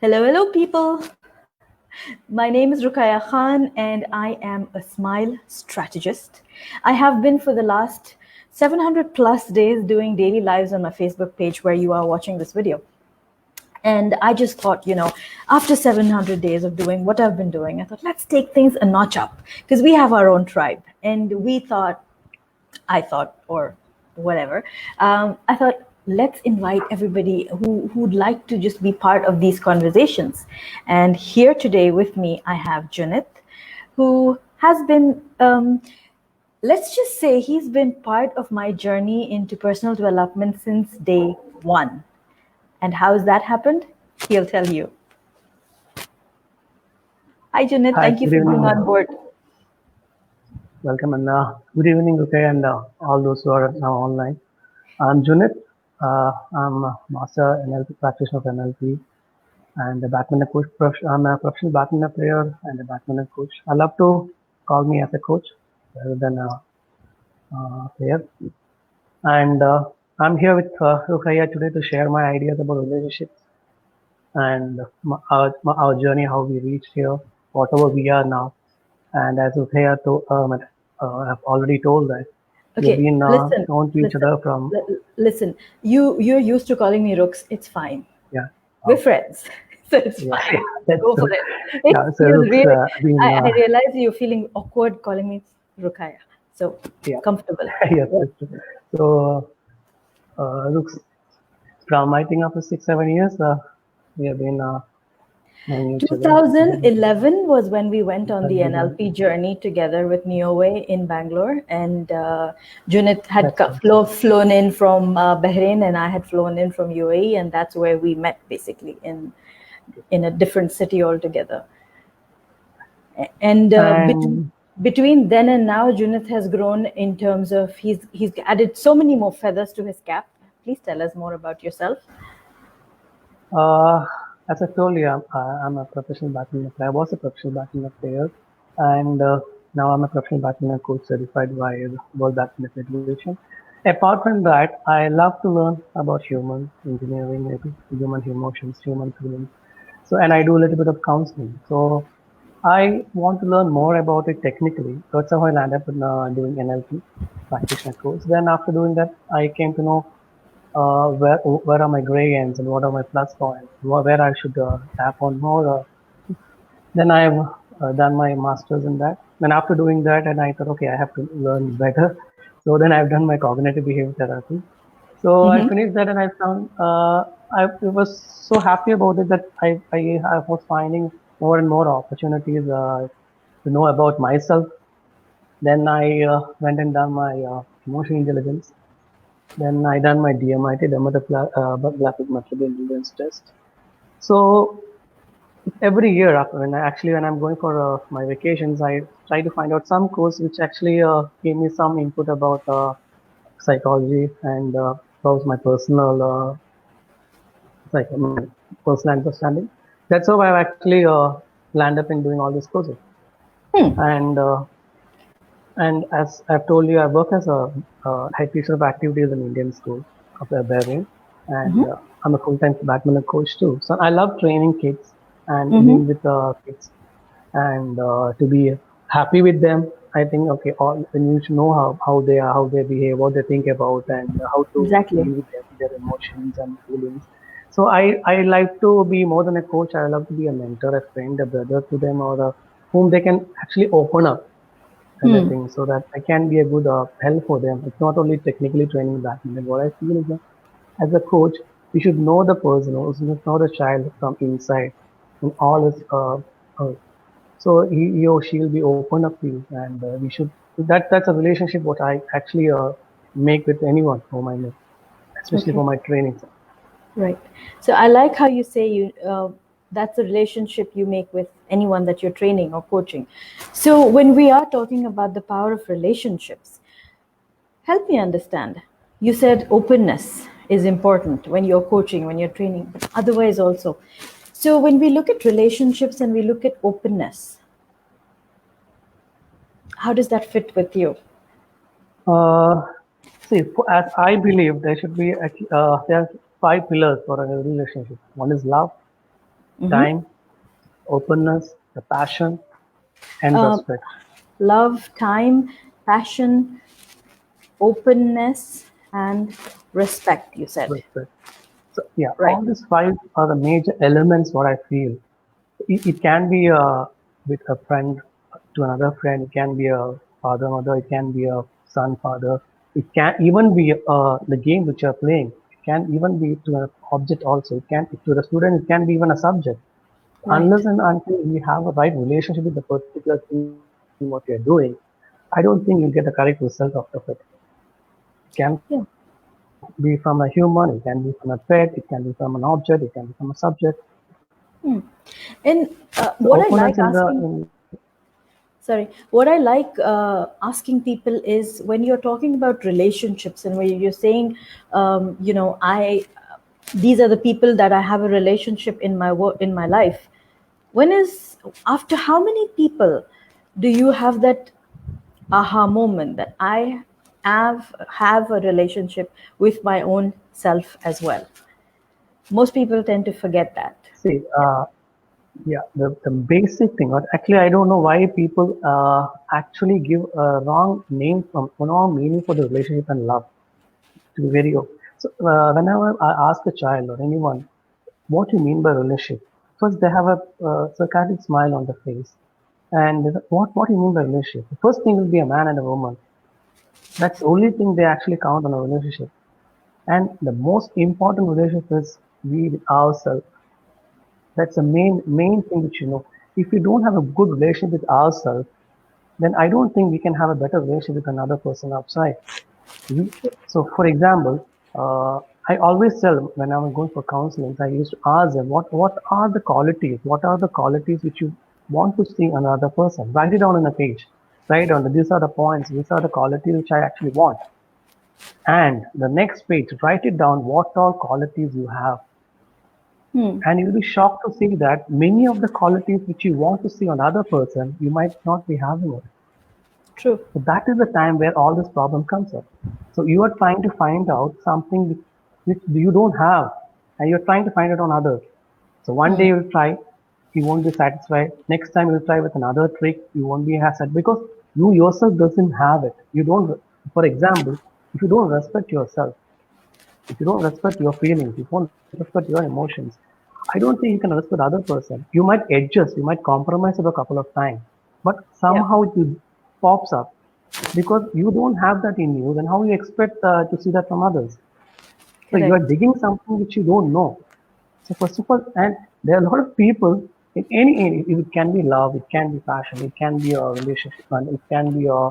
Hello, hello, people. My name is Ruqayya Khan, and I am a smile strategist. I have been for the last 700 plus days doing daily lives on my Facebook page where you are watching this video. And I just thought, after 700 days of doing what I've been doing, I thought, let's take things a notch up because we have our own tribe. And I thought, or whatever, I thought, let's invite everybody who'd like to just be part of these conversations. And here today with me, I have Junith, who has been, let's just say he's been part of my journey into personal development since day one. And how has that happened? He'll tell you. Hi, Junith. Hi, Thank you good for evening. being on board. Welcome, and good evening, Ruqayya, and all those who are now online. I'm Junith. I'm a master NLP practitioner of NLP and a badminton coach. I'm a professional badminton player and a badminton coach. I love to call me as a coach rather than a player. And I'm here with Ruqayya today to share my ideas about relationships and our journey, how we reached here, whatever we are now. And as Ruqayya I've already told that we've been known to each other from. Listen, you're used to calling me Rooks. It's fine. Yeah. We're friends. So it's fine. Go for it. Yeah, so Rooks, really, I realize you're feeling awkward calling me Ruqayya. So comfortable. Yes. So Rooks, from I think after 6-7 years, we have been 2011 was when we went on the NLP journey together with Neuro in Bangalore, and Junith had flown in from Bahrain, and I had flown in from UAE, and that's where we met basically in a different city altogether. And between then and now, Junith has grown in terms of he's added so many more feathers to his cap. Please tell us more about yourself. As I told you, I'm a professional badminton player. I was a professional badminton player, and now I'm a professional badminton coach certified by the World Badminton Federation. Apart from that, I love to learn about human engineering, human emotions, human feelings. So, and I do a little bit of counseling. So, I want to learn more about it technically. That's how I landed up in, doing NLP practitioner course. Then after doing that, I came to know where are my gray ends and what are my plus points, where I should tap on more. Then I've done my master's in that. Then after doing that, and I thought, okay, I have to learn better. So then I've done my cognitive behavior therapy. So I finished that, and I found I was so happy about it that I was finding more and more opportunities to know about myself. Then I went and done my emotional intelligence. Then I done my DMIT, Dermatoglyphic Material Intelligence test. So every year, when I'm going for my vacations, I try to find out some course which actually gave me some input about psychology and about my personal personal understanding. That's how I've actually landed up in doing all these courses. And as I've told you, I work as a head teacher of activities in Indian school of Bahrain, and I'm a full-time badminton coach too. So I love training kids and being with kids, and to be happy with them. I think when you should know how they are, how they behave, what they think about, and how to deal with their emotions and feelings. So I like to be more than a coach. I love to be a mentor, a friend, a brother to them, or whom they can actually open up. Anything, so that I can be a good help for them. It's not only technically training badminton. What I feel is that as a coach, we should know the person, know the child from inside, in all his. So he or she will be open up to you, and we should. That's a relationship what I actually make with anyone whom I meet, especially for my training. Right. So I like how you say that's a relationship you make with anyone that you're training or coaching. So when we are talking about the power of relationships, help me understand. You said openness is important when you're coaching, when you're training, but otherwise also. So when we look at relationships and we look at openness, how does that fit with you? See, as I believe, there should be there are 5 pillars for a relationship. One is love, Mm-hmm. time, openness, the passion, and Um, respect. love, time, passion, openness, and respect, you said. Respect. So yeah, Right. all these five are the major elements. What I feel, it can be with a friend to another friend. It can be a father mother. It can be a son father. It can even be the game which you're playing. It can even be to an object also. It can to the student. It can be even a subject. Right. Unless and until we have a right relationship with the particular thing what you're doing, I don't think you'll get the correct result out of it. It can be from Yeah. a human, it can be from a pet, it can be from an object, it can be from a subject. Hmm. So And openness in the what I in like asking, sorry, what I like asking people is when you're talking about relationships and when you're saying, these are the people that I have a relationship in my work, in my life. When is, after how many people do you have that aha moment that I have a relationship with my own self as well? Most people tend to forget that. see, yeah, the basic thing. But actually, I don't know why people actually give a wrong name from wrong meaning for the relationship and love. To be very so, whenever I ask a child or anyone, what do you mean by relationship? First, they have a sarcastic smile on the face. And what do you mean by relationship? The first thing will be a man and a woman. That's the only thing they actually count on a relationship. And the most important relationship is we with ourselves. That's the main thing which you know. If we don't have a good relationship with ourselves, then I don't think we can have a better relationship with another person outside. We, so, for example, I always tell when I was going for counseling, I used to ask them, what are the qualities? What are the qualities which you want to see in another person? Write it down on a page. Write down, these are the points, these are the qualities which I actually want. And the next page, write it down, what all qualities you have. Hmm. And you'll be shocked to see that many of the qualities which you want to see on other person, you might not be having it. True. So that is the time where all this problem comes up. So you are trying to find out something which you don't have, and you're trying to find it on others. So one day Hmm. you'll try, you won't be satisfied. Next time you'll try with another trick, you won't be satisfied because you yourself doesn't have it. You don't. For example, if you don't respect yourself, if you don't respect your feelings, if you don't respect your emotions, I don't think you can respect the other person. You might adjust, you might compromise it a couple of times, but Yeah. somehow it will pops up because you don't have that in you, then how you expect to see that from others? So you are Correct. digging something which you don't know. So first of all, and there are a lot of people in any, it can be love, it can be passion, it can be a relationship, and it can be a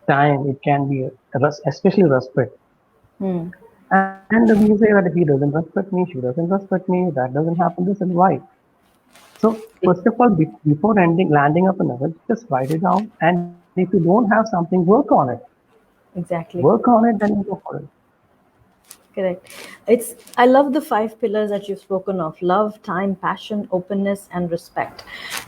time, it can be especially respect. Hmm. And we say that he doesn't respect me, she doesn't respect me, that doesn't happen, this and why. So It, first of all, before landing up another, just write it down. And if you don't have something, work on it. exactly. Work on it, then you go for it. Correct. It's, I love the five pillars that you've spoken of: love, time, passion, openness, and respect.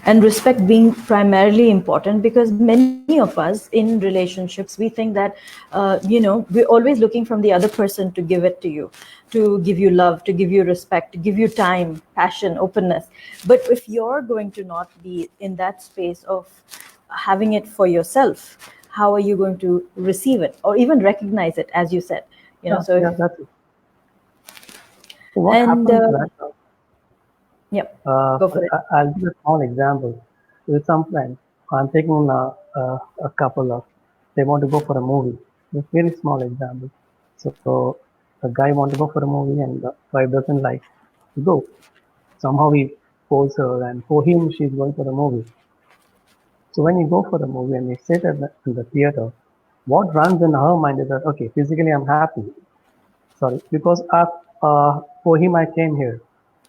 And respect being primarily important because many of us in relationships, we think that, we're always looking from the other person to give it to you, to give you love, to give you respect, to give you time, passion, openness. But if you're going to not be in that space of having it for yourself, how are you going to receive it or even recognize it, as you said? Yeah, So yeah, if, that's it. So what and happens that yep, go for it. I'll give a small example. With some friends, I'm taking a couple of, they want to go for a movie. A very small example. So the guy want to go for a movie and the wife doesn't like to go. Somehow he force her, and for him, she's going for the movie. So when you go for the movie and you sit in the theater, what runs in her mind is that okay, physically I'm happy, sorry, because for him I came here,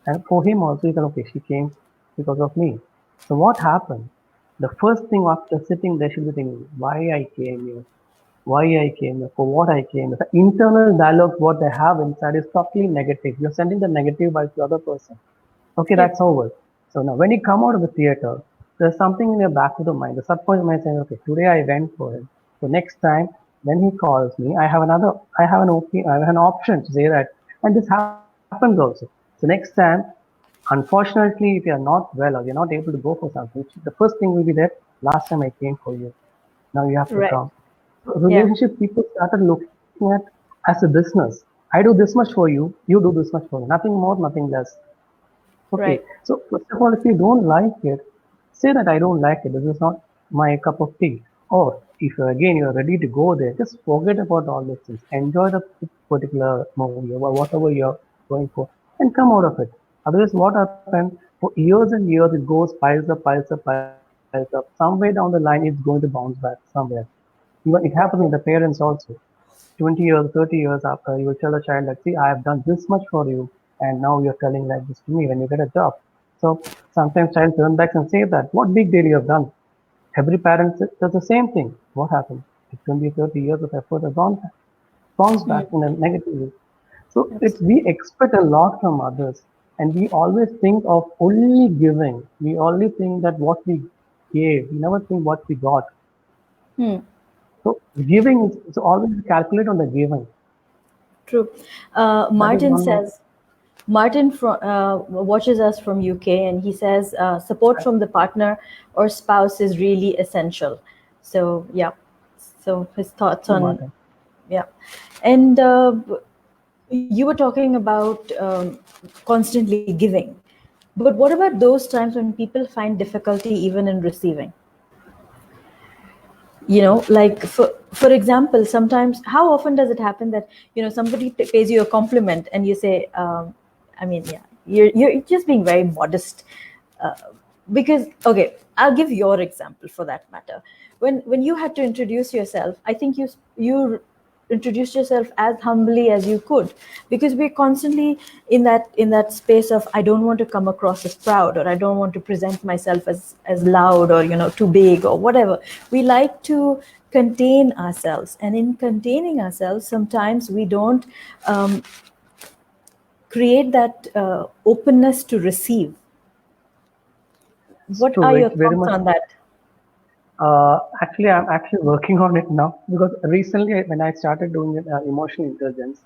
and for him also he said okay, she came because of me. So what happened? The first thing after sitting there, she'll be thinking, why I came here, why I came here, for what I came here. The internal dialogue what they have inside is totally negative. You're sending the negative vibes to the other person. Okay, Yep. that's over. So now when you come out of the theater, there's something in your back of the mind. The subconscious mind saying, okay, today I went for it. So next time when he calls me, I have an option to say that, and this happens also. So next time Unfortunately, if you're not well or you're not able to go for something, the first thing will be that last time I came for you. Now you have to Right. come. So Yeah. relationship people started looking at as a business. I do this much for you do this much for me. Nothing more, nothing less. Okay. Right. So first of all, if you don't like it, say that I don't like it. This is not my cup of tea. Or if again you're ready to go there, just forget about all these things. Enjoy the particular movie or whatever you're going for, and come out of it. Otherwise, what happens for years and years? It goes piles up. Somewhere down the line, it's going to bounce back somewhere. Even it happens in the parents also. 20 years, 30 years after, you will tell a child that, see, I have done this much for you, and now you're telling like this to me when you get a job. So sometimes child turn back and say that, what big deal you have done? Every parent does the same thing. What happened? It can be 30 years of effort has gone back, bounced back in a negative way. So we Absolutely. expect a lot from others, and we always think of only giving. We only think that what we gave, we never think what we got. Hmm. So giving is always calculate on the giving. True. That is Martin one more. says, Martin watches us from UK, and he says support from the partner or spouse is really essential. So yeah, so his thoughts True, on, Martin. yeah, and you were talking about constantly giving, but what about those times when people find difficulty even in receiving? Like for example, sometimes, how often does it happen that somebody pays you a compliment and you say, I mean, yeah, you're just being very modest, uh, because, okay, I'll give your example for that matter. When you had to introduce yourself, I think you introduced yourself as humbly as you could, because we're constantly in that space of, I don't want to come across as proud, or I don't want to present myself as loud, or too big, or whatever. We like to contain ourselves, and in containing ourselves, sometimes we don't um, create that openness to receive. It's What true. are It's your very thoughts much. on that? Actually, I'm actually working on it now because recently, when I started doing it, emotional intelligence,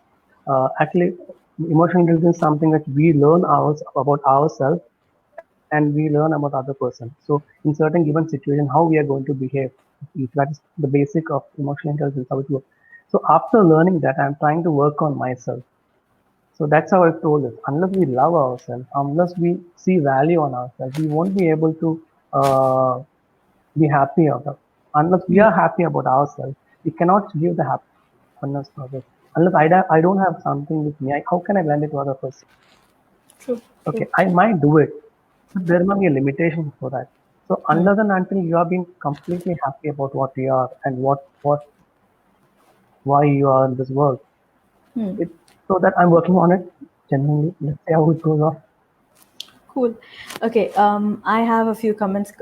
actually, emotional intelligence is something that we learn about ourselves and we learn about other person. So, in certain given situation, how we are going to behave, that is the basic of emotional intelligence, how it works. So, after learning that, I'm trying to work on myself. So that's how I told it. Unless we love ourselves, unless we see value on ourselves, we won't be able to be happy about. Unless we are happy about ourselves, we cannot give the happiness to others. Unless I don't have something with me, how can I lend it to other person? True, Okay, true. I might do it, but there must be a limitation for that. So unless and until you are being completely happy about what you are and what why you are in this world, it, so that I'm working on it. Genuinely, let's see how it goes off. Cool. Okay, I have a few comments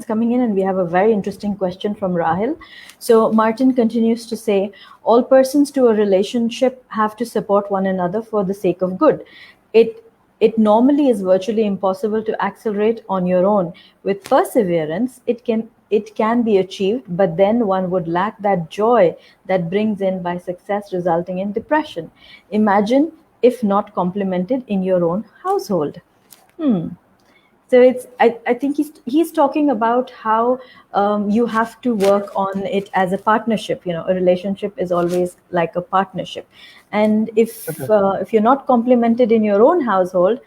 coming in, and we have a very interesting question from Rahil. So Martin continues to say, all persons to a relationship have to support one another for the sake of good. It it normally is virtually impossible to accelerate on your own. With perseverance, it can be achieved, but then one would lack that joy that brings in by success, resulting in depression. Imagine if not complemented in your own household. So I think he's talking about how you have to work on it as a partnership. A relationship is always like a partnership, and Okay. if you're not complimented in your own household,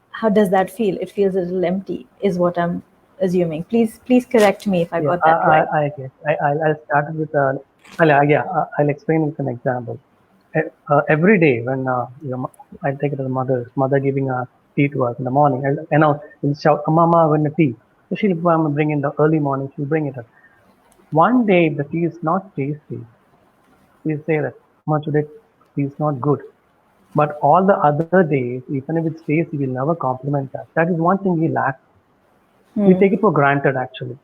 how does that feel? It feels a little empty, is what I'm assuming. Please correct me if I Yeah, got that right. I guess. I'll start with I'll explain with an example. Every day when I take it as a mother giving tea to us in the morning, we'll shout, "Mama, when the tea." So she'll bring in the early morning. She'll bring it up. One day if the tea is not tasty, she'll say that, "Mama, today tea is not good." But all the other days, even if it's tasty, we'll never compliment that. That is one thing we lack. We take it for granted actually.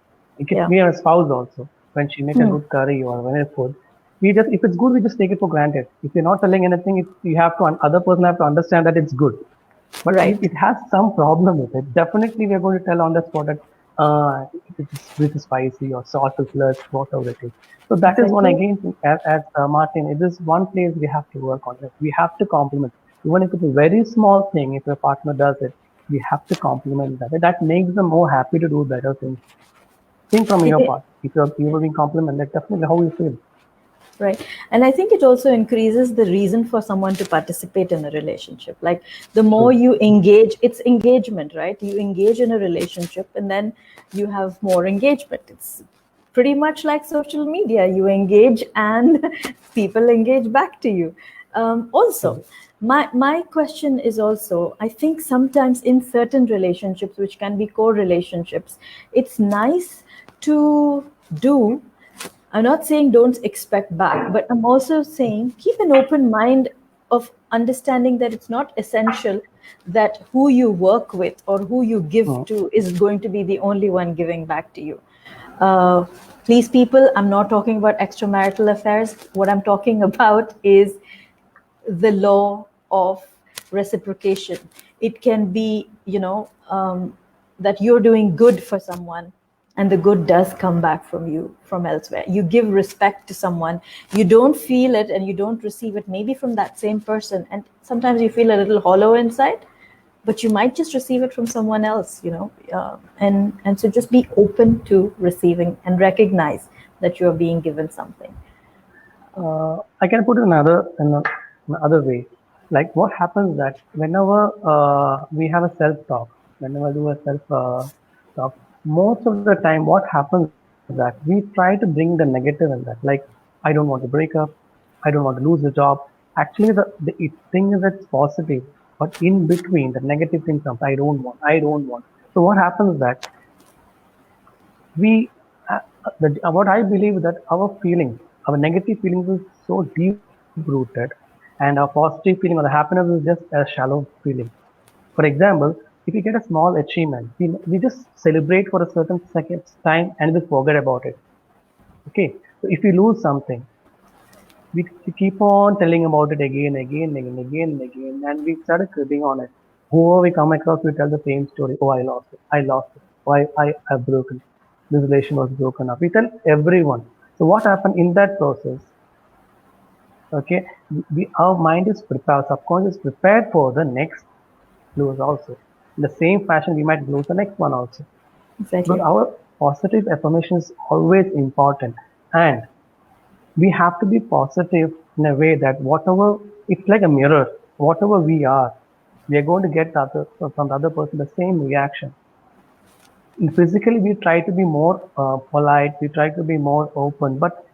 Yeah. Me and a spouse also, when she make a good curry or when a food, we just if it's good, we just take it for granted. If you're not telling anything, you have to other person have to understand that it's good. But if Right. it has some problem with it, definitely we're going to tell on the spot that it's bit spicy or salt is less, whatever it is. So that is one Exactly. again thing, as Martin. It is one place we have to work on it. We have to compliment, even if it's a very small thing. If your partner does it, We have to compliment that. That makes them more happy to do better things. Think from your part. If you're being complimented, definitely how you feel. Right. And I think it also increases the reason for someone to participate in a relationship. Like the more True. you engage, it's engagement, right? You engage in a relationship and then you have more engagement. It's pretty much like social media. You engage and people engage back to you. Also, my question is also, I think sometimes in certain relationships, which can be core relationships, it's nice to do. I'm not saying don't expect back, but I'm also saying keep an open mind of understanding that it's not essential that who you work with or who you give to is going to be the only one giving back to you. Uh, Please, people, I'm not talking about extramarital affairs. What I'm talking about is the law of reciprocation. It can be, that you're doing good for someone and the good does come back from you from elsewhere. You give respect to someone, you don't feel it and you don't receive it maybe from that same person, and sometimes you feel a little hollow inside, but you might just receive it from someone else, and so just be open to receiving and recognize that you're being given something. I can put it another way. Like what happens that whenever we have a self-talk, whenever we do a self-talk, most of the time what happens that we try to bring the negative in that. Like I don't want to break up, I don't want to lose the job. Actually, the thing is it's positive, but in between the negative thing comes. I don't want. So what happens that we what I believe that our negative feelings is so deep rooted, and our positive feeling or the happiness is just a shallow feeling. For example, if we get a small achievement, we just celebrate for a certain second time and we forget about it. Okay, so if we lose something, we keep on telling about it again, and we started cribbing on it. Whoever we come across, we tell the same story. Oh, I lost it. Oh, I have broken. This relation was broken up. We tell everyone. So what happened in that process? Okay, our mind is prepared, subconscious is prepared for the next lose also. In the same fashion, we might lose the next one also. Because Exactly. our positive affirmation is always important, and we have to be positive in a way that whatever it's like a mirror, whatever we are, we are going to get from the other person the same reaction. And physically, we try to be more polite, we try to be more open, but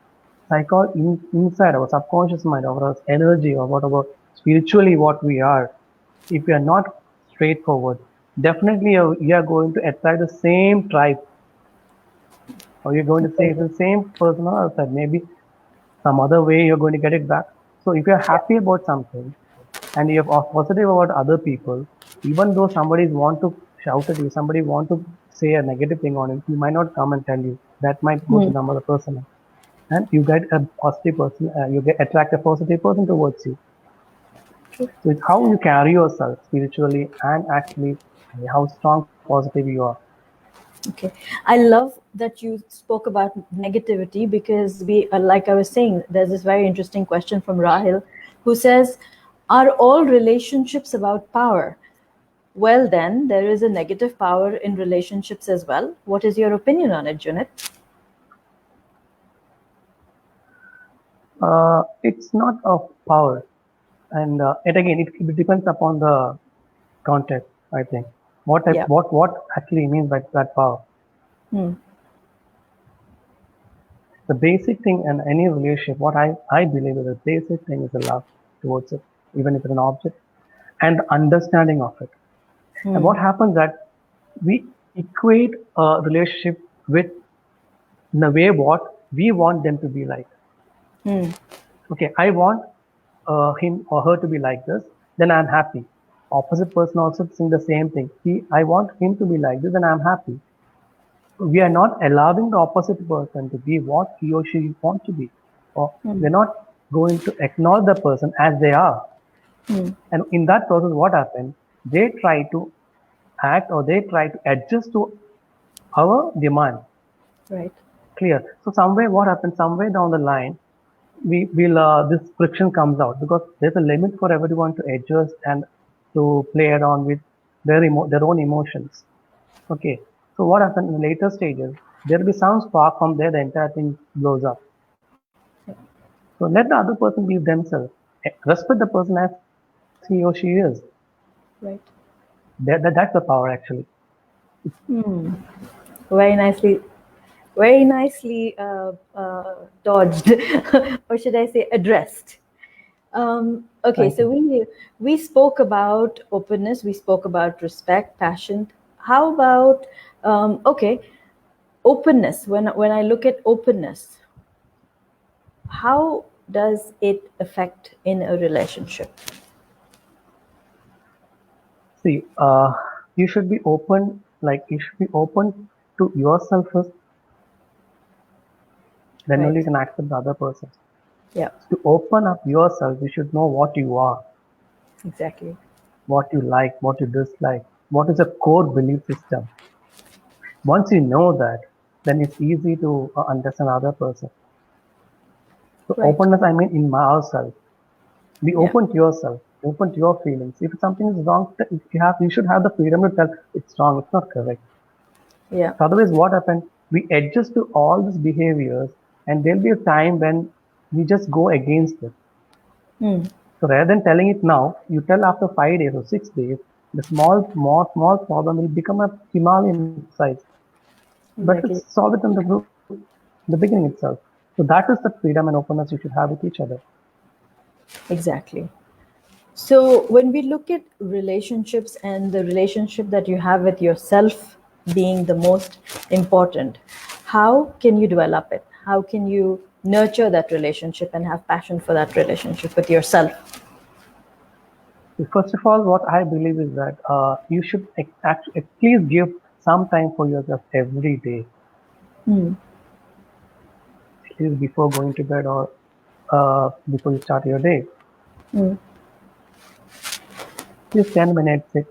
inside our subconscious mind, our energy, or whatever spiritually what we are, if we are not straightforward, definitely you are going to attract the same tribe, or you're going to say the same person on outside. Maybe some other way you're going to get it back. So if you're Yeah. happy about something and you're positive about other people, even though somebody want to shout at you, somebody want to say a negative thing on you, he might not come and tell you. That might go to Hmm. some other person, and you get a positive person. You get attract a positive person towards you. True. So it's how you carry yourself spiritually and actually how strong positive you are. Okay. I love that you spoke about negativity because like I was saying, there's this very interesting question from Rahil who says, are all relationships about power? Well, then, there is a negative power in relationships as well. What is your opinion on it, Junith? It's not of power, and it again it depends upon the context. I think Yeah. what actually means by that power. Hmm. The basic thing in any relationship, what I believe is the basic thing is the love towards it, even if it's an object, and the understanding of it. And Hmm. what happens that we equate a relationship with in a way what we want them to be like. Hmm. Okay, I want him or her to be like this, then I'm happy. Opposite person also saying the same thing. I want him to be like this, and I'm happy. We are not allowing the opposite person to be what he or she wants to be, or Hmm. we're not going to acknowledge the person as they are. Hmm. And in that process, what happens? They try to act or they try to adjust to our demand. Right. Clear. So somewhere what happens? Somewhere down the line, we will this friction comes out because there's a limit for everyone to adjust and to play around with. their own emotions. Okay, so what happens in the later stages? There will be some spark from there, the entire thing blows up. So let the other person be themselves. Respect the person as he or she is. Right. That's the power actually. Very nicely, very nicely dodged, or should I say, addressed. Okay, Thank so you. we spoke about openness, we spoke about respect, passion. How about okay, openness? When I look at openness, how does it affect in a relationship? See, you should be open, like you should be open to yourself first, then only Right. you can accept the other person. Yeah. To open up yourself, you should know what you are, Exactly. what you like, what you dislike, what is a core belief system. Once you know that, then it's easy to understand other person. So Right. openness, I mean, in ourselves. Be Yeah. open to yourself, open to your feelings. If something is wrong, you should have the freedom to tell it's wrong, it's not correct. Yeah. So otherwise, what happens? We adjust to all these behaviors, and there'll be a time when we just go against it. Hmm. So rather than telling it now, you tell after 5 days or 6 days, the small problem will become a Himalayan size. But let's Exactly. solve it in the beginning itself. So that is the freedom and openness you should have with each other. Exactly. So, when we look at relationships and the relationship that you have with yourself being the most important, how can you develop it? How can you nurture that relationship and have passion for that relationship with yourself? So first of all, what I believe is that you should at least give some time for yourself every day, at least before going to bed or before you start your day. Just 10 minutes, sit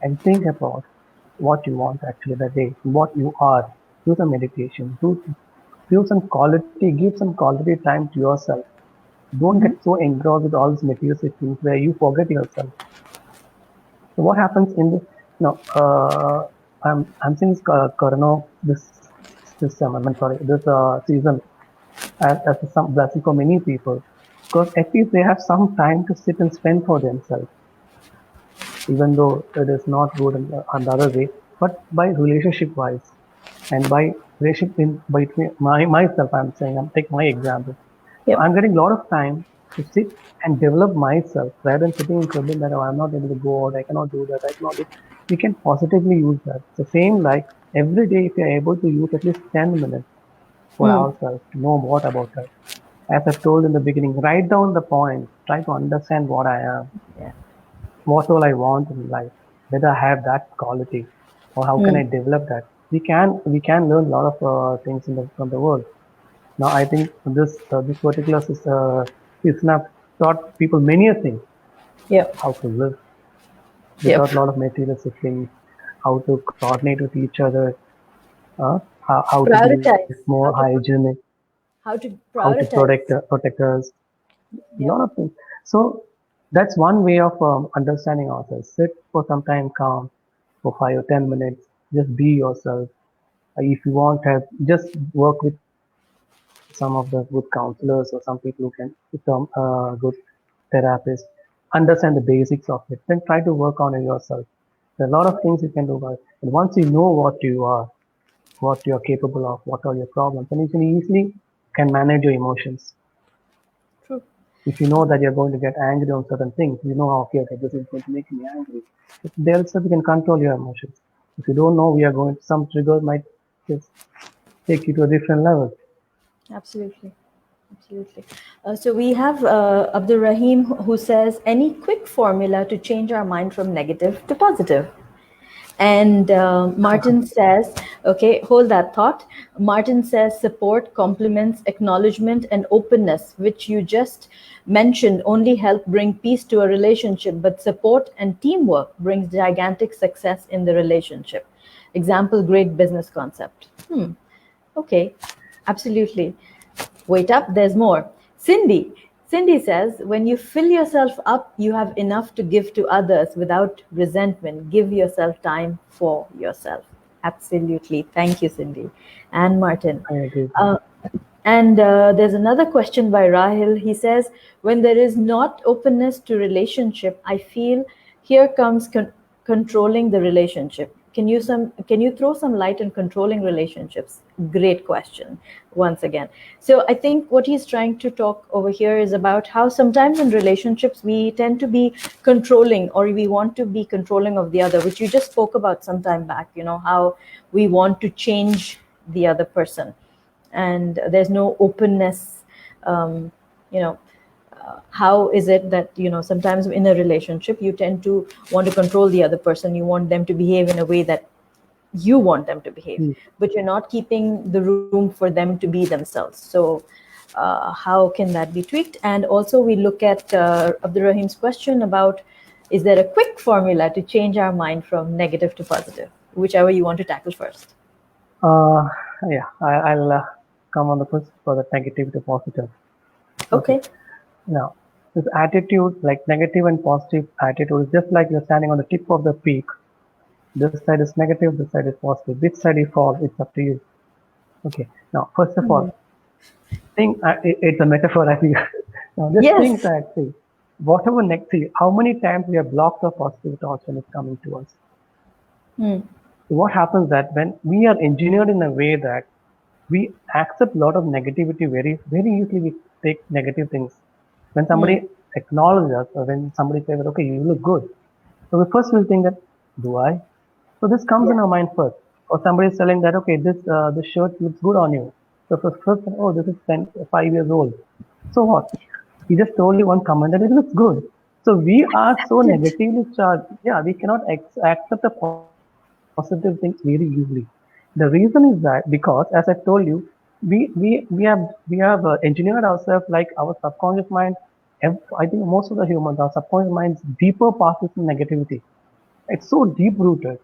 and think about what you want actually that day, what you are. Do some meditation, give some quality time to yourself. Don't get so engrossed with all these materialistic things where you forget yourself. So what happens in this? No, I'm seeing this Corona this I mean, sorry, this season as some blessing for many people because at least they have some time to sit and spend for themselves, even though it is not good in the other way. But by relationship wise and by relationship in between myself, I'm saying I'm take my example. So Yep. I'm getting a lot of time to sit and develop myself rather than sitting in cribbing that oh, I'm not able to go out, I cannot do that, I cannot do. We can positively use that. The same like every day if you're able to use at least 10 minutes for Mm. ourselves to know more about us. As I've told in the beginning, write down the points, try to understand what I am, Yeah. what all I want in life, whether I have that quality, or how can Mm. I develop that. We can learn a lot of things from the world. Now I think this particular system have taught people many a things, Yep. how to live Yep. without a lot of materialistic things, how to coordinate with each other, how to be more Prioritize. hygienic, How to how to prioritize. protect us, a lot Yep. of things. So that's one way of understanding ourselves. Sit for some time calm for 5 or 10 minutes. Just be yourself. If you want help, just work with some of the good counselors or some people who can become good therapists. Understand the basics of it. Then try to work on it yourself. There are a lot of things you can do about it. And once you know what you are, what you are capable of, what are your problems, then you can easily can manage your emotions. True. If you know that you're going to get angry on certain things, you know, okay, this is going to make me angry. There itself you can control your emotions. If you don't know, we are going, some triggers might just take you to a different level. Absolutely. Absolutely. So we have Abdul Rahim who says, any quick formula to change our mind from negative to positive? And Martin says, okay, hold that thought. Martin says, support, compliments, acknowledgement, and openness, which you just mentioned, only help bring peace to a relationship, but support and teamwork brings gigantic success in the relationship. Example, great business concept. Okay, absolutely. Wait up, there's more. Cindy Cindy says, when you fill yourself up, you have enough to give to others without resentment. Give yourself time for yourself. Absolutely. Thank you, Cindy. And Martin. I agree. And there's another question by Rahil. He says, when there is not openness to relationship, I feel here comes controlling the relationship. Can you throw some light on controlling relationships? Great question once again. So I think what he's trying to talk over here is about how sometimes in relationships we tend to be controlling, or we want to be controlling of the other, which you just spoke about some time back, how we want to change the other person, and there's no openness. um, you know how is it that sometimes in a relationship you tend to want to control the other person, you want them to behave in a way that you want them to behave, Hmm. but you're not keeping the room for them to be themselves. So how can that be tweaked? And also we look at Abdul Rahim's question about, is there a quick formula to change our mind from negative to positive? Whichever you want to tackle first. Uh, yeah, I'll come on the first for the negative to positive. Okay. Okay. Now, this attitude, like negative and positive attitude, is just like you're standing on the tip of the peak. This side is negative, this side is positive. Which side you fall, it's up to you. Okay. Now, first of all, think it's a metaphor. I think. Now, just think Yes. that whatever next see, how many times we have blocked the positive thoughts when it's coming to us. Hmm. So what happens that when we are engineered in a way that we accept a lot of negativity very easily, we take negative things. When Hmm. somebody acknowledges us, or when somebody says that, okay, you look good, so we first will think that, do I? So this comes in Yeah. our mind first. Or somebody is telling that, okay, this shirt looks good on you. So first, oh, this is 5 years old. So what? He just told you one comment that it looks good. So we are so Accept it. negatively charged. Yeah, we cannot accept the positive things very easily. The reason is that because, as I told you, we have engineered ourselves like our subconscious mind. I think most of the humans, our subconscious mind's deeper path is in negativity. It's so deep rooted,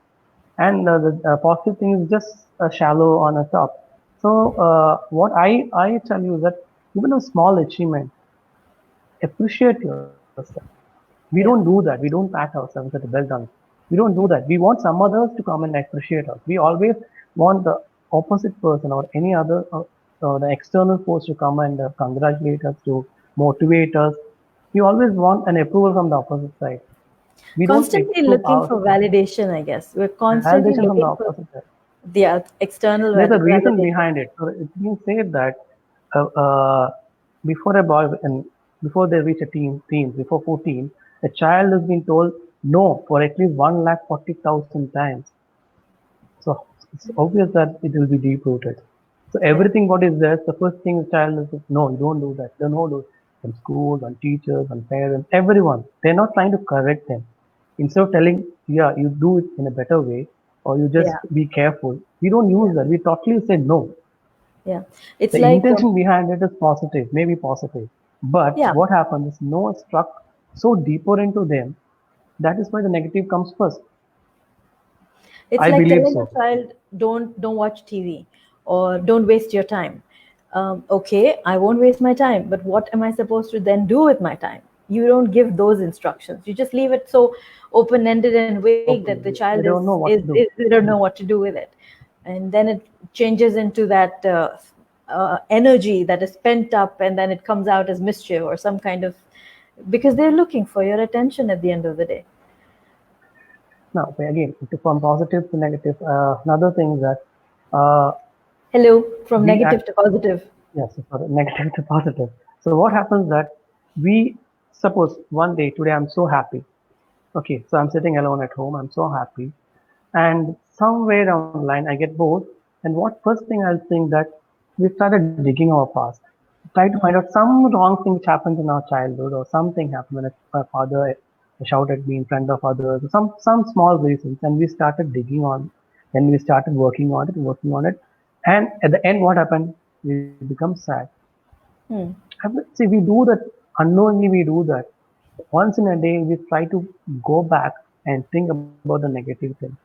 and the positive thing is just shallow on a top. So what I tell you is that even a small achievement, appreciate yourself. We don't do that. Yeah. We don't pat ourselves at the well done. We don't do that. We want some others to come and appreciate us. We always want the opposite person or any other the external force to come and congratulate us, to motivate us. We always want an approval from the opposite side. We don't Constantly approve looking our for validation, I guess. We're constantly validation from the looking for opposite side. the external There's a reason validation. behind it. So it's been said that uh, uh, before a boy and before they reach a teens, before 14, a child has been told no for at least 1,40,000 times. So it's obvious that it will be deep rooted. So Yeah. everything what is there, the first thing the child is no, you don't do that. They know do from school, on teachers, on parents, everyone. They're not trying to correct them. Instead of telling, yeah, you do it in a better way, or you just Yeah. be careful. We don't use Yeah. that. We totally say no. Yeah. It's The like, intention behind it is positive, maybe positive. But yeah. what happens is no is struck so deeper into them. That is why the negative comes first. It's I like believe telling a so. child, don't watch TV or don't waste your time. Okay, I won't waste my time, but what am I supposed to then do with my time? You don't give those instructions. You just leave it so open-ended and vague that the Openly, child they don't know what to do. they don't know what to do with it, and then it changes into that energy that is pent up, and then it comes out as mischief or some kind of, because they're looking for your attention at the end of the day. Now, again, from positive to negative, another thing is that uh, Hello, from we negative act, to positive. yes, sorry, negative to positive. So what happens that we suppose one day today I'm so happy. Okay, so I'm sitting alone at home. I'm so happy, and somewhere down the line I get bored. And what first thing I'll think that we started digging our past, try to find out some wrong thing which happened in our childhood, or something happened when my father shouted at me in front of others, some small reasons, and we started digging on, and we started working on it, and at the end, what happened? We become sad. Hmm. See, we do that unknowingly. We do that once in a day. We try to go back and think about the negative thing.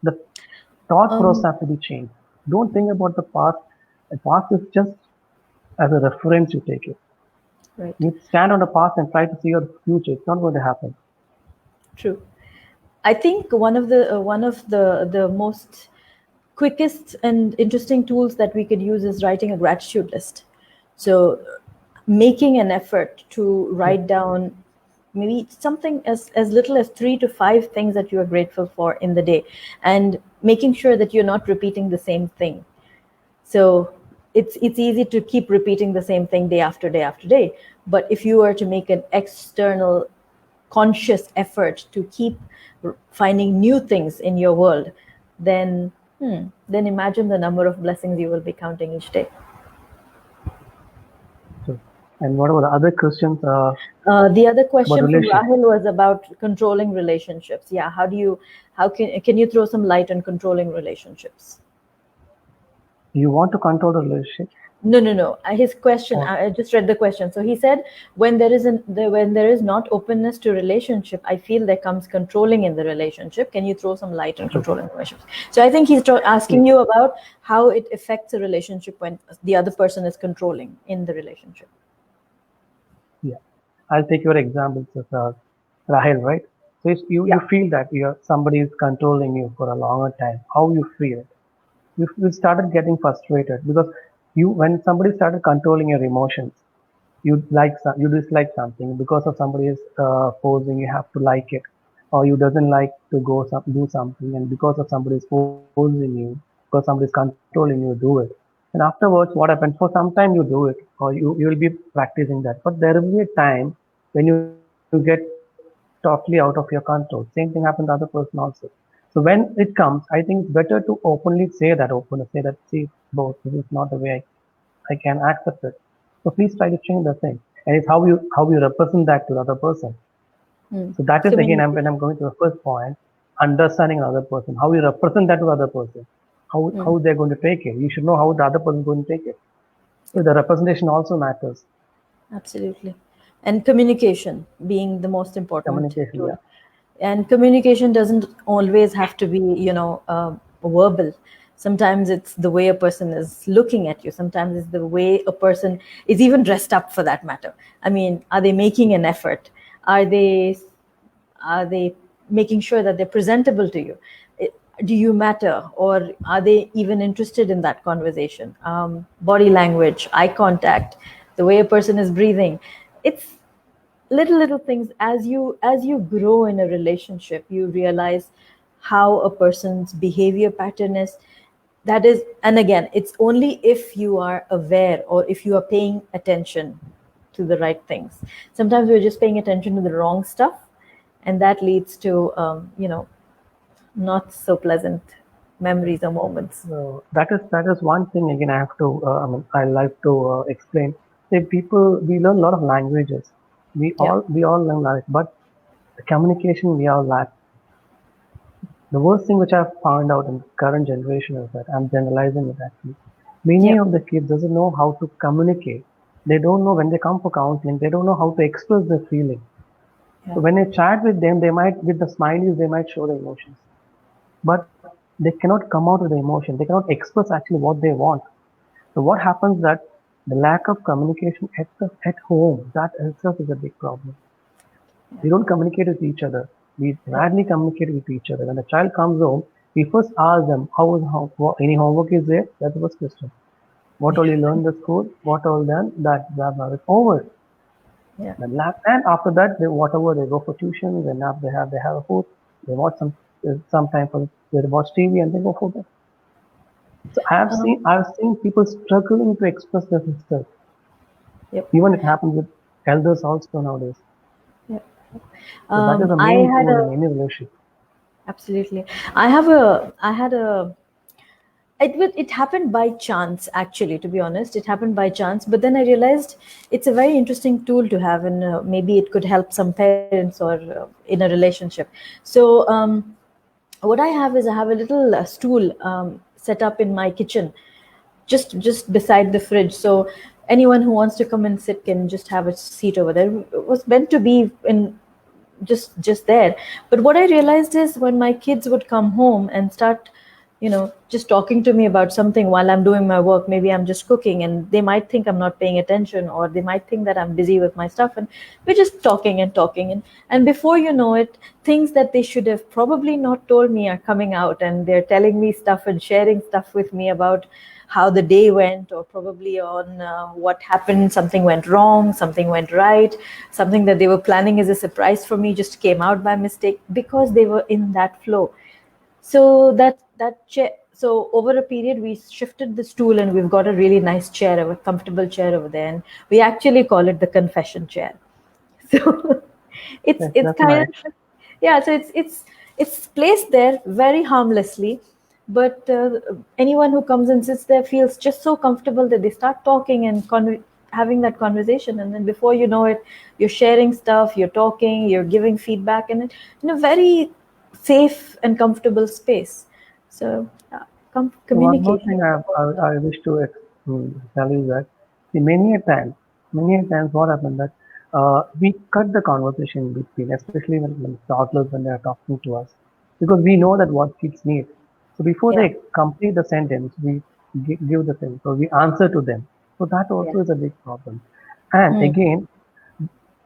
The thought process have Um, to be changed. Don't think about the past. The past is just as a reference you take it. Right. You stand on the past and try to see your future. It's not going to happen. True. I think one of the most quickest and interesting tools that we could use is writing a gratitude list. So making an effort to write down maybe something as little as 3 to 5 things that you are grateful for in the day, and making sure that you're not repeating the same thing. So it's easy to keep repeating the same thing day after day after day. But if you were to make an external conscious effort to keep finding new things in your world, then imagine the number of blessings you will be counting each day. So, and what about the other questions The other about question from relationship? Rahul was about controlling relationships. Yeah, how can you throw some light on controlling relationships? You want to control the relationship, No. His question. or I just read the question. So he said, when there is not openness to relationship, I feel there comes controlling in the relationship. Can you throw some light on true. controlling relationships? So I think he's asking See, you about how it affects a relationship when the other person is controlling in the relationship. yeah, I'll take your example, Rahel, right? So if you Yeah. feel that somebody is controlling you for a longer time. How you feel? You started getting frustrated because when somebody started controlling your emotions, you dislike something because of somebody is forcing you have to like it, or you doesn't like to do something, and because of somebody is forcing you, because somebody is controlling you, do it. And afterwards, what happens? For some time you do it, or you will be practicing that, but there will be a time when you get totally out of your control. Same thing happens to the other person also. So when it comes, I think it's better to openly say that, say that, see, both, this is not the way I can accept it. So please try to change the thing. And it's how you represent that to the other person. So that is again when I'm Communication. going to the first point, understanding another person, how you represent that to the other person, how they're going to take it. You should know how the other person is going to take it. So Yep. the representation also matters. Absolutely. And communication being the most important Communication, tool. yeah. And communication doesn't always have to be, verbal. Sometimes it's the way a person is looking at you. Sometimes it's the way a person is even dressed up, for that matter. I mean, are they making an effort? Are they are they making sure that they're presentable to you? Do you matter, or are they even interested in that conversation? Body language, eye contact, the way a person is breathing. It's little things. As you grow in a relationship, you realize how a person's behavior pattern is. That is, and again, it's only if you are aware, or if you are paying attention to the right things. Sometimes we're just paying attention to the wrong stuff, and that leads to not so pleasant memories or moments. So that is one thing again. I have to. I like to explain. Say we learn a lot of languages. We Yeah. all we all learn language, but the communication we all lack. The worst thing which I've found out in the current generation is that I'm generalizing it actually. Many Yeah. of the kids doesn't know how to communicate. They don't know when they come for counseling. They don't know how to express their feeling. Yeah. So when I chat with them, they might with the smileys they might show the emotions, but they cannot come out with the emotion. They cannot express actually what they want. So what happens that the lack of communication at home, that itself is a big problem. We don't communicate with each other. We Yeah. rarely communicate with each other. When the child comes home, we first ask them, any homework is there? That's the first question. What all you learned at school? What all done? That blah blah. It's over. Yeah. And after that, whatever they go for tuition, then after they have a food, they watch some time for they watch TV and they go for bed. So um, I've seen people struggling to express themselves. yep. Even it happens with elders also nowadays. Yep. So that is the I main had tool a in any relationship. Absolutely. I had a it happened by chance, actually, to be honest. It happened by chance, but then I realized it's a very interesting tool to have, and maybe it could help some parents, or in a relationship. So what I have a little stool set up in my kitchen, just beside the fridge. So anyone who wants to come and sit can just have a seat over there. It was meant to be in just there. But what I realized is, when my kids would come home and start just talking to me about something while I'm doing my work. Maybe I'm just cooking and they might think I'm not paying attention, or they might think that I'm busy with my stuff, and we're just talking and talking. And before you know it, things that they should have probably not told me are coming out, and they're telling me stuff and sharing stuff with me about how the day went, or probably on what happened. Something went wrong, something went right, something that they were planning as a surprise for me just came out by mistake, because they were in that flow. So that chair. So over a period, we shifted the stool, and we've got a really nice chair, a comfortable chair over there, and we actually call it the confession chair. So it's That's kind nice. of, yeah. So it's placed there very harmlessly, but anyone who comes and sits there feels just so comfortable that they start talking and having that conversation, and then before you know it, you're sharing stuff, you're talking, you're giving feedback, and in a very safe and comfortable space. So One more communication thing is I wish to tell you that, see, many a times what happened that we cut the conversation in between, especially when toddlers when they are talking to us, because we know that what kids need. So before yeah, they complete the sentence, we give the thing, so we answer to them. So that yeah. also is a big problem. And Hmm. again,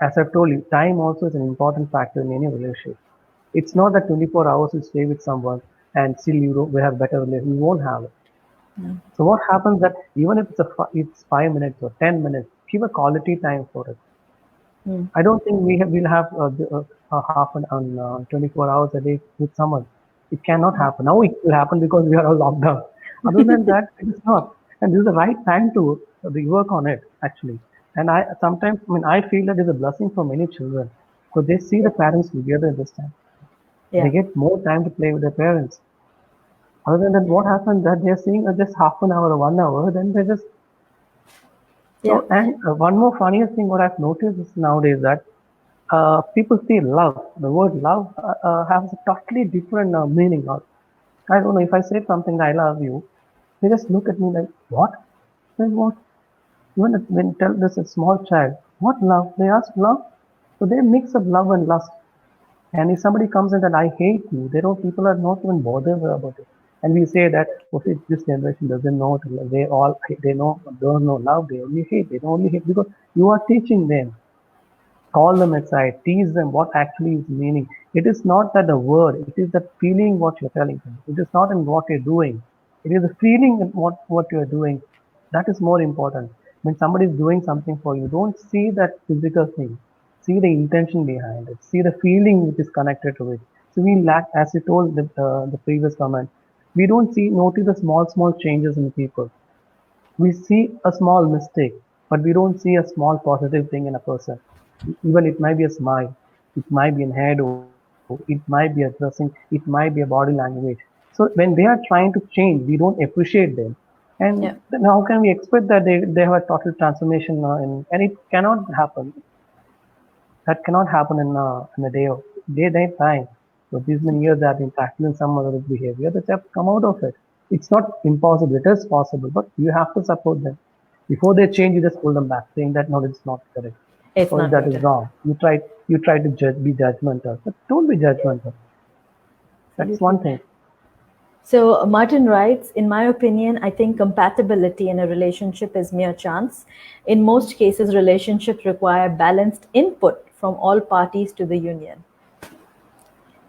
as I've told you, time also is an important factor in any relationship. It's not that 24 hours you stay with someone and still we have better relationship. You won't have it. So what happens that even if it's 5 minutes or 10 minutes, give a quality time for it. Hmm. I don't think we'll have a half an on 24 hours a day with someone. It cannot happen. Now it will happen because we are all locked down. Other than that, it is not. And this is the right time to work on it actually. And I sometimes, I mean, I feel that is a blessing for many children because they see the Yeah, parents together this time. They yeah, get more time to play with their parents. Other than that, what happens that they're seeing just half an hour or 1 hour, then they just yeah, so. And one more funniest thing what I've noticed is nowadays that people see love. The word love has a totally different meaning. I don't know if I say something I love you, they just look at me like what? Then what? Even when you tell this a small child, what love? They ask love. So they mix up love and lust. And if somebody comes in and I hate you, they don't. People are not even bothered about it. And we say that, oh, see, this generation doesn't know. They know don't know love. They only hate. They only hate because you are teaching them. Call them aside, tease them what actually is meaning. It is not that the word, it is that feeling what you're telling them. It is not in what you're doing. It is the feeling in what you're doing. That is more important. When somebody is doing something for you, don't see that physical thing. See the intention behind it. See the feeling which is connected to it. So we lack, as you told the previous comment, we don't notice the small changes in people. We see a small mistake, but we don't see a small positive thing in a person. Even it might be a smile, it might be an hairdo, it might be a dressing, it might be a body language. So when they are trying to change, we don't appreciate them. And yeah. then how can we expect that they have a total transformation and it cannot happen. That cannot happen in a day time. So these many years they have been practicing some other behavior that have come out of it. It's not impossible. It is possible, but you have to support them. Before they change, you just pull them back, saying that no, it's not correct It's or not that going is to happen. wrong. You try to be judgmental, but don't be judgmental. That's Absolutely. one thing. So Martin writes, in my opinion, I think compatibility in a relationship is mere chance. In most cases, relationships require balanced input from all parties to the union.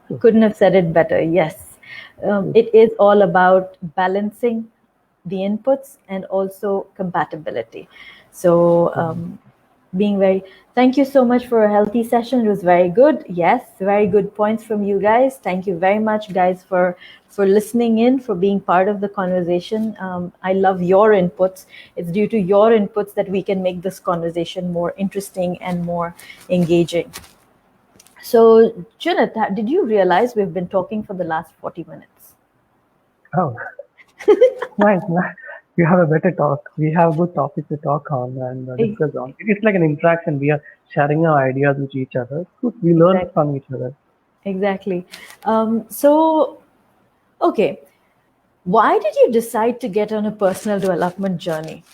True, Couldn't have said it better. Yes. true. It is all about balancing the inputs and also compatibility. So, being very, thank you so much for a healthy session. It was very good. Yes, very good points from you guys. Thank you very much, guys, for listening in, for being part of the conversation. I love your inputs. It's due to your inputs that we can make this conversation more interesting and more engaging. So, Junith, did you realize we've been talking for the last 40 minutes? Oh, nice, nice. We have a better talk. We have good topic to talk on and discuss on. It's like an interaction. We are sharing our ideas with each other. It's good. We learn Exactly. from each other. Exactly. So, okay, why did you decide to get on a personal development journey?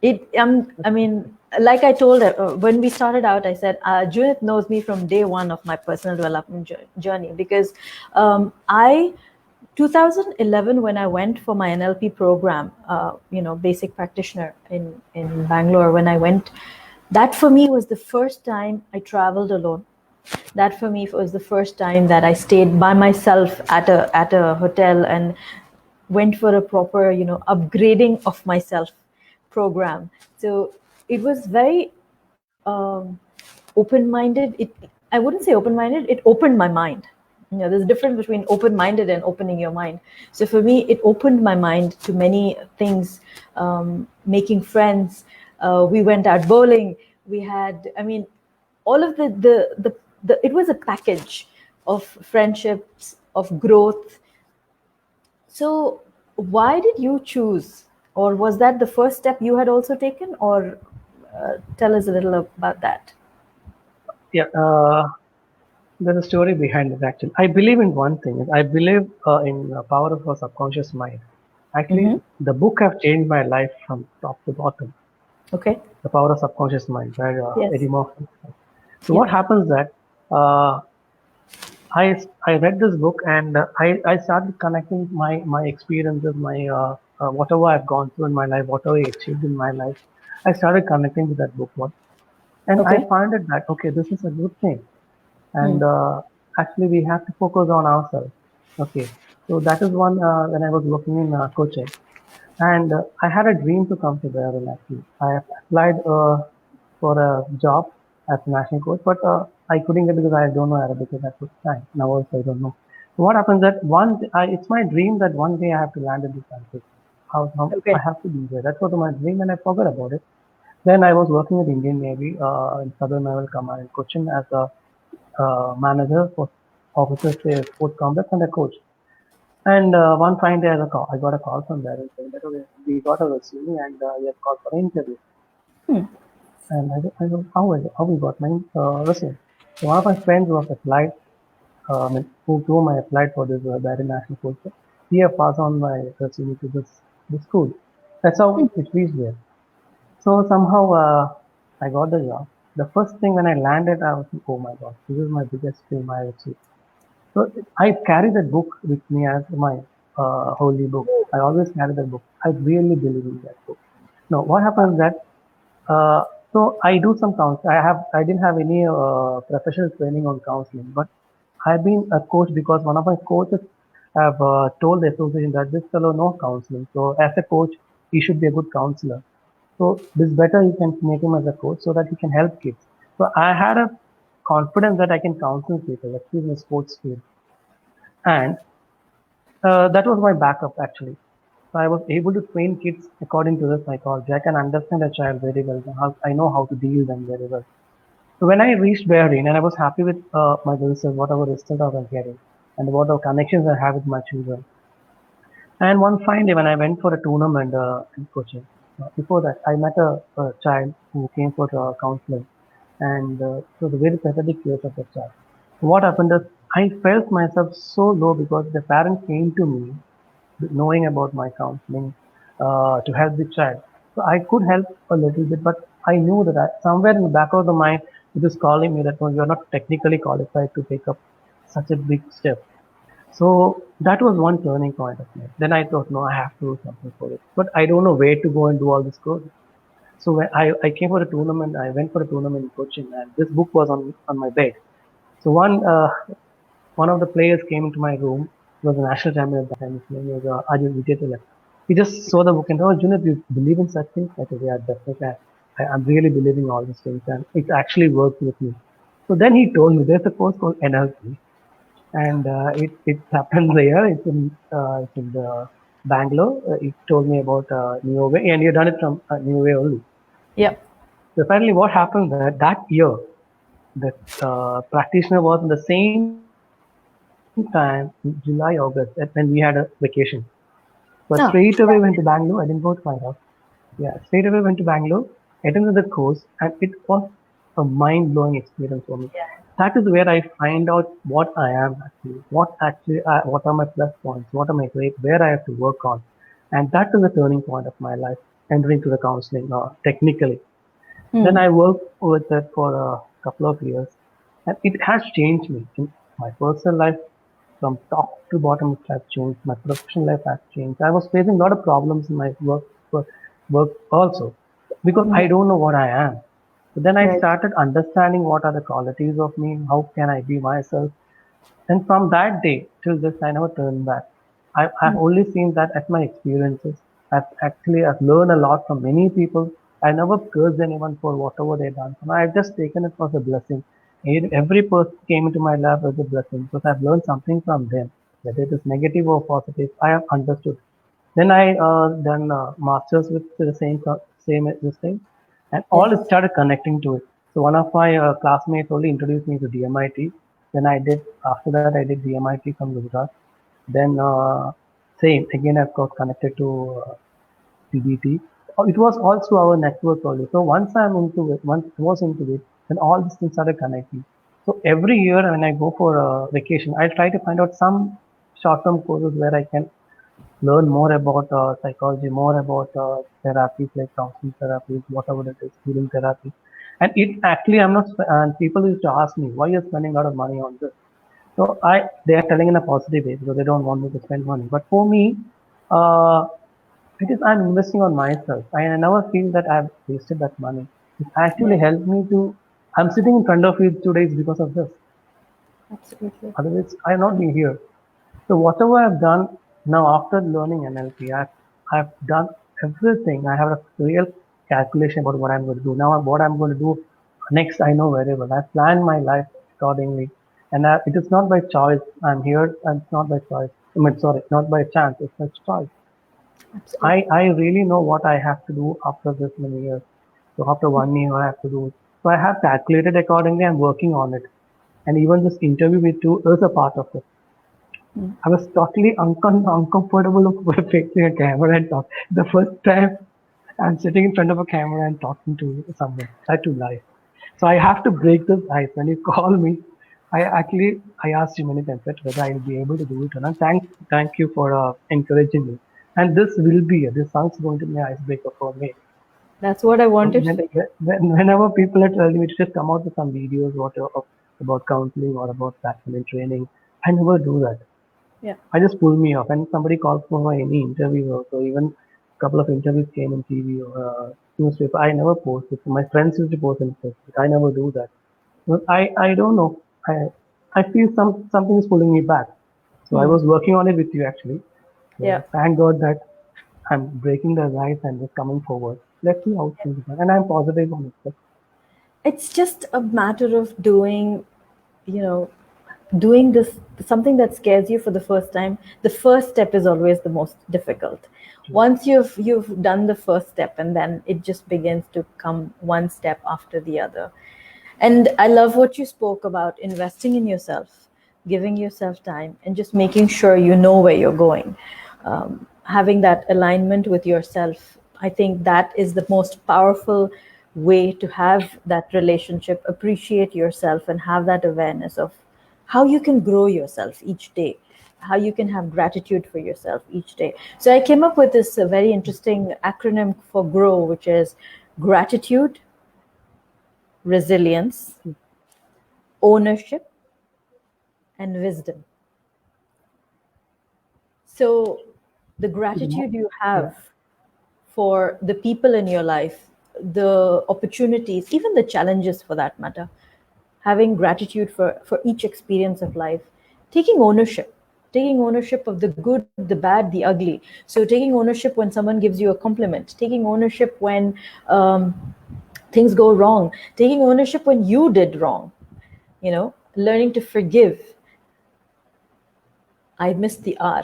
I mean, like I told her when we started out, I said Junith knows me from day one of my personal development journey, because I 2011, when I went for my NLP program, basic practitioner in Bangalore, when I went, that for me was the first time I traveled alone. That for me was the first time that I stayed by myself at a hotel and went for a proper, upgrading of myself program. So it was very open-minded. I wouldn't say open-minded. It opened my mind. There's a difference between open-minded and opening your mind. So for me, it opened my mind to many things. Making friends. We went out bowling. We had, I mean, all of the it was a package of friendships, of growth. So why did you choose, or was that the first step you had also taken, or tell us a little about that? Yeah, there's a story behind it actually. I believe in one thing. I believe in the power of our subconscious mind. Actually, Mm-hmm. the book have changed my life from top to bottom. Okay. The power of subconscious mind by Yes. Eddie Murphy. So Yeah. what happens that uh, I read this book and I started connecting my experiences, my whatever I've gone through in my life, whatever I achieved in my life. I started connecting to that book, and I Okay. find it that okay, this is a good thing, Hmm. and actually we have to focus on ourselves. Okay, so that is one when I was working in coaching, and I had a dream to come to Bahrain actually. I applied for a job as a national coach, but I couldn't get because I don't know Arabic at that time. Now also I don't know. So what happens that it's my dream that one day I have to land in this country. How I Okay. have to be there. That was my dream, and I forgot about it. Then I was working with Indian Navy in Southern Naval Command in Cochin as a manager for officers, sports complex, and a coach. And one fine day, I got a call from there and saying that okay, we got a resume and you have called for an interview. Hmm. And I go how we got my resume. So one of my friends who has applied, who to whom I applied for this Bahrain national coach, he have passed on my resume to this school. That's how it reached there. So somehow I got the job. The first thing when I landed, I was like, oh my god, this is my biggest dream I achieved. So I carry that book with me as my holy book. I always carry that book. I really believe in that book. Now, what happens that uh, so I do some counseling. I didn't have any professional training on counseling, but I've been a coach because one of my coaches have told the association that this fellow knows counseling. So as a coach, he should be a good counselor. So this better you can make him as a coach so that he can help kids. So I had a confidence that I can counsel people, especially in the sports field. And that was my backup actually. So I was able to train kids according to the psychology. I can understand a child very well. I know how to deal them very well. So when I reached Bahrain and I was happy with my result, whatever result I was getting, and whatever connections I have with my children. And one fine day when I went for a tournament in coaching, before that I met a child who came for counseling, and it was a very pathetic case of a child. What happened is I felt myself so low because the parent came to me knowing about my counseling to help the child. So I could help a little bit, but I knew that somewhere in the back of the mind, it is calling me that no, you are not technically qualified to take up such a big step. So that was one turning point of mine. Then I thought, no, I have to do something for it. But I don't know where to go and do all this code. So when I came for a tournament, I went for a tournament in coaching, and this book was on my bed. So one of the players came into my room. He was a national champion at the time. His name was Arjun Vijay. He just saw the book and oh, Junith, you believe in such things? I said, yeah, definitely. I'm really believing all these things, and it actually worked with me. So then he told me there's a course called NLP, and it happens there. It's in the Bangalore. It told me about Neuro, and you done it from Neuro only. Yep. So finally, what happened that year, the practitioner was in the same time, in July, August, when we had a vacation. So straight away went to Ah, Bangalore. I didn't go to exactly. my house. Yeah, straight away went to Bangalore, attended the course, and it was a mind-blowing experience for me. Yeah. That is where I find out what I am actually, what are my plus points, what are my great, where I have to work on, and that is the turning point of my life, entering to the counseling technically. Then Hmm. I worked with it for a couple of years, and it has changed me in my personal life, from top to bottom it has changed. My professional life has changed. I was facing a lot of problems in my work also because I don't know what I am. So then I Right. started understanding what are the qualities of me, how can I be myself. And from that day till this, I never turned back. I've only seen that as my experiences. I've learned a lot from many people. I never cursed anyone for whatever they done. And I've just taken it as a blessing. Every person came into my life as a blessing because I've learned something from them, whether it is negative or positive. I have understood. Then I done masters with the same this thing, and all Yes. it started connecting to it. So one of my classmates only introduced me to DMIT. Then I did after that I did DMIT from Gujarat. Then same again I've got connected to CBT. It was also our network only. So once I'm into it, once I was into it, then all these things started connecting. So every year when I go for a vacation, I try to find out some short-term courses where I can learn more about psychology, more about therapies like counseling therapies, whatever it is, healing therapy. And it actually, I'm not, and people used to ask me, why you're spending a lot of money on this? So they are telling in a positive way because they don't want me to spend money. But for me, uh, because I'm investing on myself, I never feel that I've wasted that money. It actually Right. helped me to, I'm sitting in front of you today because of this. Absolutely. Otherwise, I'd not be here. So whatever I've done now after learning NLP, I've done everything. I have a real calculation about what I'm going to do. Now what I'm going to do next, I know very well. I've planned my life accordingly. And it is not by choice. I'm here and it's not by choice. I mean, sorry, not by chance. It's by choice. Absolutely. I really know what I have to do after this many years. So after 1 year, I have to do it. So I have calculated accordingly. I'm working on it. And even this interview with you is a part of it. I was totally uncomfortable of facing a camera and talk. The first time I'm sitting in front of a camera and talking to someone, I to lie. So I have to break this ice. When you call me, I asked you many times that whether I'll be able to do it or not. Thank you for encouraging me. And this song's going to be an icebreaker for me. That's what I So wanted for you. whenever people are telling me to just come out with some videos, about counseling or about practitioner training, I never do that. Yeah. I just pull me off. And somebody calls for any interview or so, even a couple of interviews came in TV or newspaper. I never post it. My friends used to post in Facebook. I never do that. But I don't know. I feel something is pulling me back. So I Hmm. was working on it with you actually. Yeah. So thank God that I'm breaking the ice and just coming forward. Let's see how things are. And I'm positive on it. It's just a matter of doing, you know, doing this something that scares you for the first time. The first step is always the most difficult. Once you've done the first step, and then it just begins to come one step after the other. And I love what you spoke about, investing in yourself, giving yourself time, and just making sure you know where you're going. Having that alignment with yourself, I think that is the most powerful way to have that relationship, appreciate yourself, and have that awareness of how you can grow yourself each day, how you can have gratitude for yourself each day. So I came up with this very interesting acronym for GROW, which is gratitude, resilience, ownership, and wisdom. So, the gratitude you Yeah. have for the people in your life, the opportunities, even the challenges for that matter, having gratitude for each experience of life, taking ownership of the good, the bad, the ugly. So, taking ownership when someone gives you a compliment, taking ownership when things go wrong, taking ownership when you did wrong, learning to forgive. I missed the R.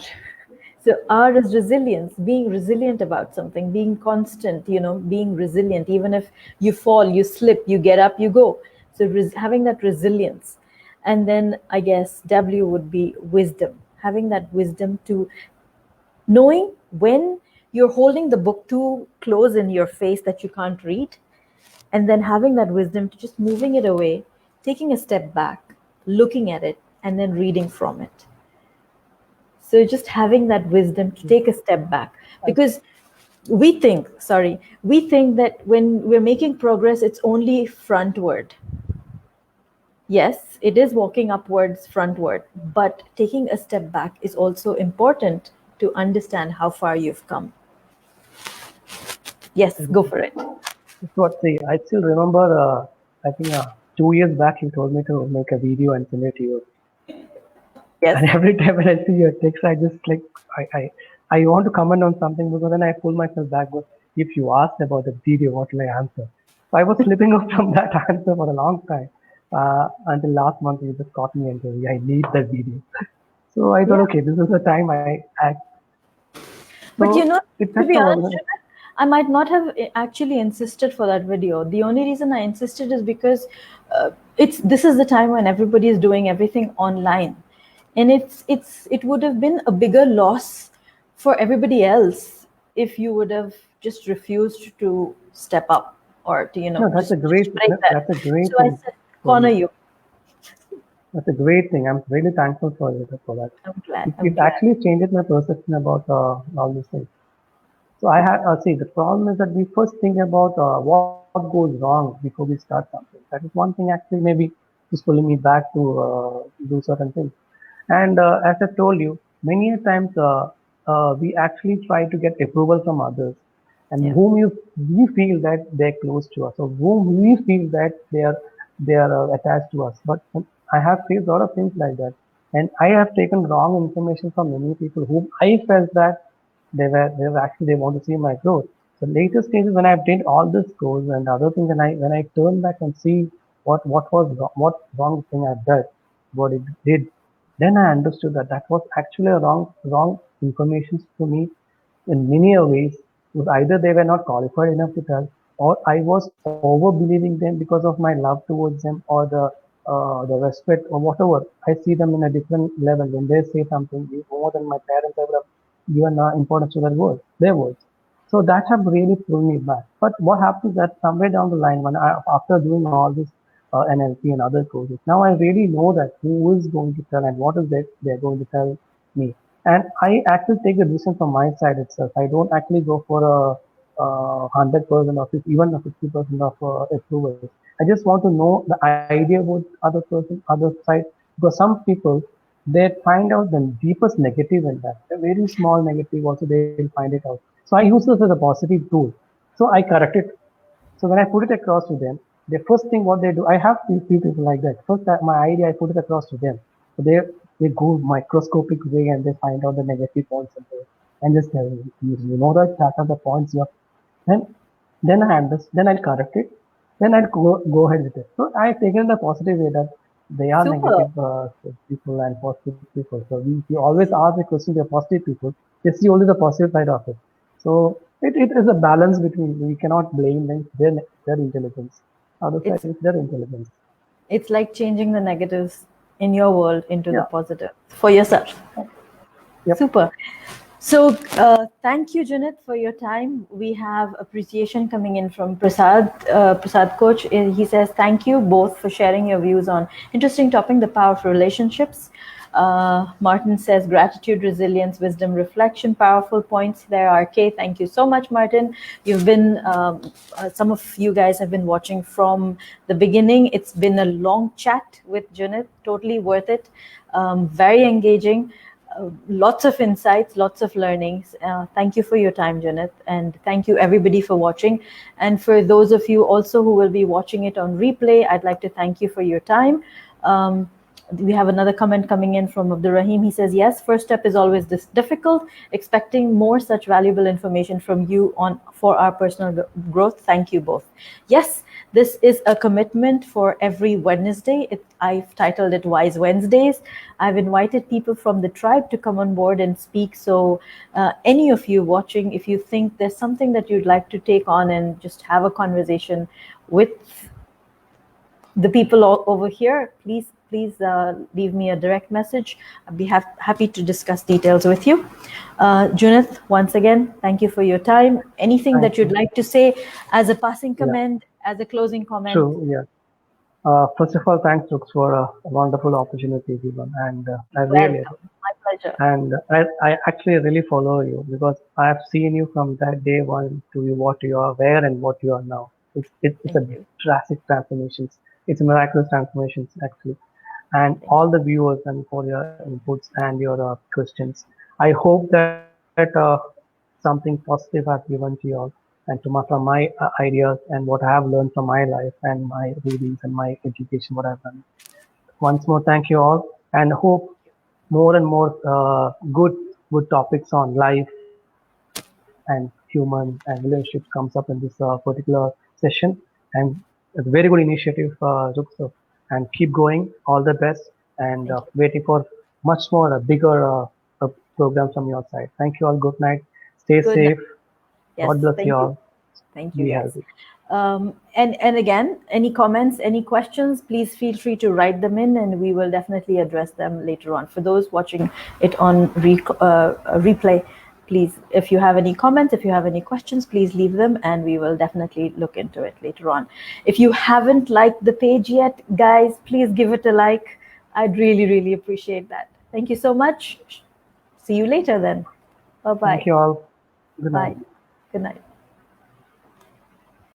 So R is resilience, being resilient about something, being constant, being resilient. Even if you fall, you slip, you get up, you go. So having that resilience. And then I guess W would be wisdom, having that wisdom to knowing when you're holding the book too close in your face that you can't read, and then having that wisdom to just moving it away, taking a step back, looking at it, and then reading from it. So just having that wisdom to take a step back, because we think that when we're making progress, it's only frontward. Yes, it is walking upwards, frontward, but taking a step back is also important to understand how far you've come. Yes, go for it. That's what see. I still remember. I think 2 years back, you told me to make a video and send it to you. Yes. And every time when I see your text, I just like I I, I want to comment on something because then I pull myself back. But if you asked about the video, what will I answer? So I was slipping up from that answer for a long time. Until last month, you just caught me and said, "Yeah, I need that video." So I thought, Yeah. okay, this is the time I act. But So it to that's be honest, all. Junit, I might not have actually insisted for that video. The only reason I insisted is because it's this is the time when everybody is doing everything online, and it would have been a bigger loss for everybody else if you would have just refused to step up or to No, just break that. that's a great So I thing said, for corner you. you. That's a great thing. I'm really thankful for you for that. I'm glad. It I'm glad. actually changes my perception about all these things. So I had see the problem is that we first think about what goes wrong before we start something. That is one thing actually maybe is pulling me back to do certain things. And as I told you, many a times we actually try to get approval from others, and Yeah. whom we feel that they're close to us, or whom we feel that they are attached to us. But I have faced a lot of things like that, and I have taken wrong information from many people whom I felt that they were actually they want to see my growth. So later stages when I've did all this goals and other things, and when I turn back and see what was wrong, what wrong thing I did, what it did, then I understood that that was actually a wrong information to me in many a ways. Was either they were not qualified enough to tell, or I was over believing them because of my love towards them, or the respect or whatever. I see them in a different level when they say something more than my parents ever have given importance to their words. So that have really pulled me back. But what happens that somewhere down the line, after doing all this NLP and other courses, now I really know that who is going to tell and what is they're going to tell me. And I actually take the decision from my side itself. I don't actually go for a 100% of it, even a 50% of approval. I just want to know the idea about other side, because some people they find out the deepest negative in that. A very small negative also they'll find it out. So I use this as a positive tool. So I correct it. So when I put it across to them, the first thing what they do, I have few people like that. First, my idea, I put it across to them. So they go microscopic way and they find out the negative points in there and just tell me, you know that are the points you have. Then then I'll correct it. Then I'll go ahead with it. So I taken the positive way that they are Super. negative people and positive people. So we always ask the question to positive people. They see only the positive side of it. So it is a balance between we cannot blame them their intelligence. Other side It's is their intelligence. it's like changing the negatives in your world into the Yeah. positive for yourself. Yep. Super. So, thank you, Junith, for your time. We have appreciation coming in from Prasad. Prasad Coach, he says, thank you both for sharing your views on interesting topic, the power of relationships. Martin says, gratitude, resilience, wisdom, reflection, powerful points there, RK. Thank you so much, Martin. You've been, some of you guys have been watching from the beginning. It's been a long chat with Junith, totally worth it, very engaging. Lots of insights, lots of learnings. Thank you for your time, Junith, and thank you everybody for watching. And for those of you also who will be watching it on replay, I'd like to thank you for your time. We have another comment coming in from Abdur Rahim. He says, yes, first step is always this difficult. Expecting more such valuable information from you on for our personal growth. Thank you both. Yes, this is a commitment for every Wednesday. I've titled it Wise Wednesdays. I've invited people from the tribe to come on board and speak. So any of you watching, if you think there's something that you'd like to take on and just have a conversation with the people over here, please leave me a direct message. I'd be happy to discuss details with you. Junith, once again, thank you for your time. Anything Thank that you'd you. like to say as a passing Yeah. comment, as a closing comment? True. Yeah. First of all, thanks, Brooks, for a wonderful opportunity given, and I really Welcome. My pleasure. and I actually really follow you because I have seen you from that day one to what you are, where and what you are now. It's Thank a you. drastic transformations. It's a miraculous transformations actually. And all the viewers and for your inputs and your questions. I hope that something positive has given to you all and from my ideas and what I have learned from my life and my readings and my education, what I've done. Once more, thank you all and hope more and more good topics on life and human and relationships comes up in this particular session. And it's a very good initiative, Ruksa. And keep going. All the best. And Thank you. waiting for much more bigger programs from your side. Thank you all. Good night. Stay Good night. safe. Yes, God bless you thank you. all. Thank you, Be guys. healthy. And again, any comments, any questions, please feel free to write them in, and we will definitely address them later on. For those watching it on replay, please, if you have any comments, if you have any questions, please leave them, and we will definitely look into it later on. If you haven't liked the page yet, guys, please give it a like. I'd really, really appreciate that. Thank you so much. See you later then. Bye-bye. Thank you all. Good night. Bye. Good night.